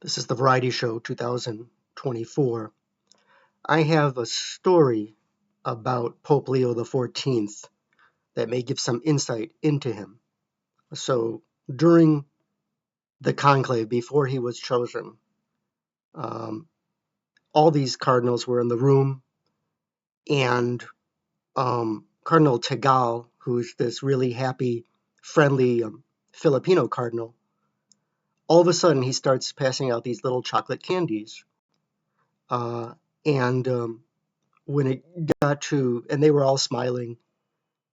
This is the Variety Show 2024. I have a story about Pope Leo XIV that may give some insight into him. So, during the conclave, before he was chosen, um, all these cardinals were in the room, and Cardinal Tagal, who's this really happy, friendly Filipino cardinal, all of a sudden he starts passing out these little chocolate candies. And when it got to, and they were all smiling,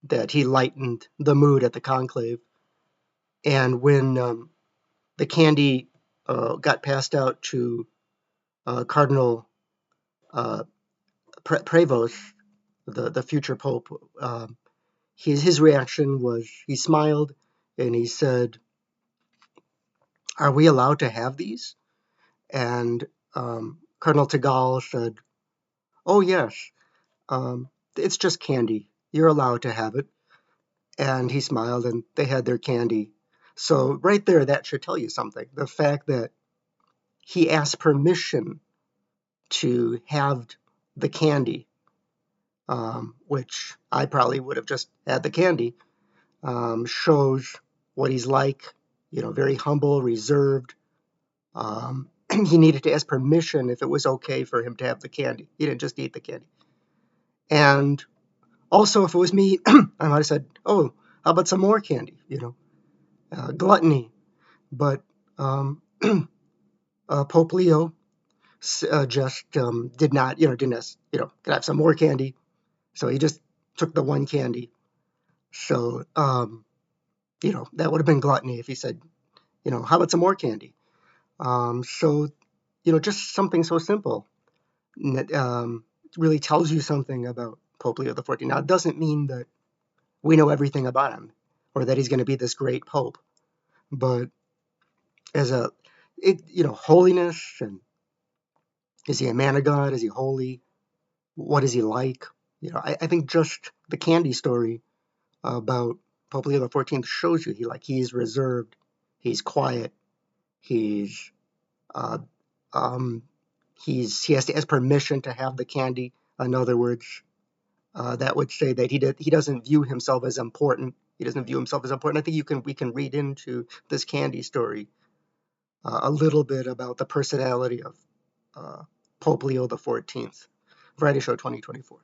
that he lightened the mood at the conclave. And when the candy got passed out to Cardinal uh, Prevost, the future pope, his reaction was he smiled and he said, "Are we allowed to have these?" And Cardinal Tagal said, "Oh yes, it's just candy. You're allowed to have it." And he smiled and they had their candy. So right there, that should tell you something. The fact that he asked permission to have the candy, which I probably would have just had the candy, shows what he's like, very humble, reserved. He needed to ask permission if it was okay for him to have the candy. He didn't just eat the candy. And also, if it was me, I might have said, "Oh, how about some more candy?" Gluttony. But Pope Leo just did not, didn't ask, could I have some more candy? So he just took the one candy. So, that would have been gluttony if he said, how about some more candy? So, just something so simple that really tells you something about Pope Leo XIV. Now, it doesn't mean that we know everything about him or that he's going to be this great pope, but as holiness, and is he a man of God? Is he holy? What is he like? I think just the candy story about Pope Leo XIV shows you he's reserved, he's quiet, he's uh, um, he has to ask permission to have the candy. In other words, that would say that he doesn't view himself as important. He doesn't view himself as important. I think we can read into this candy story a little bit about the personality of Pope Leo XIV. Variety Show 2024.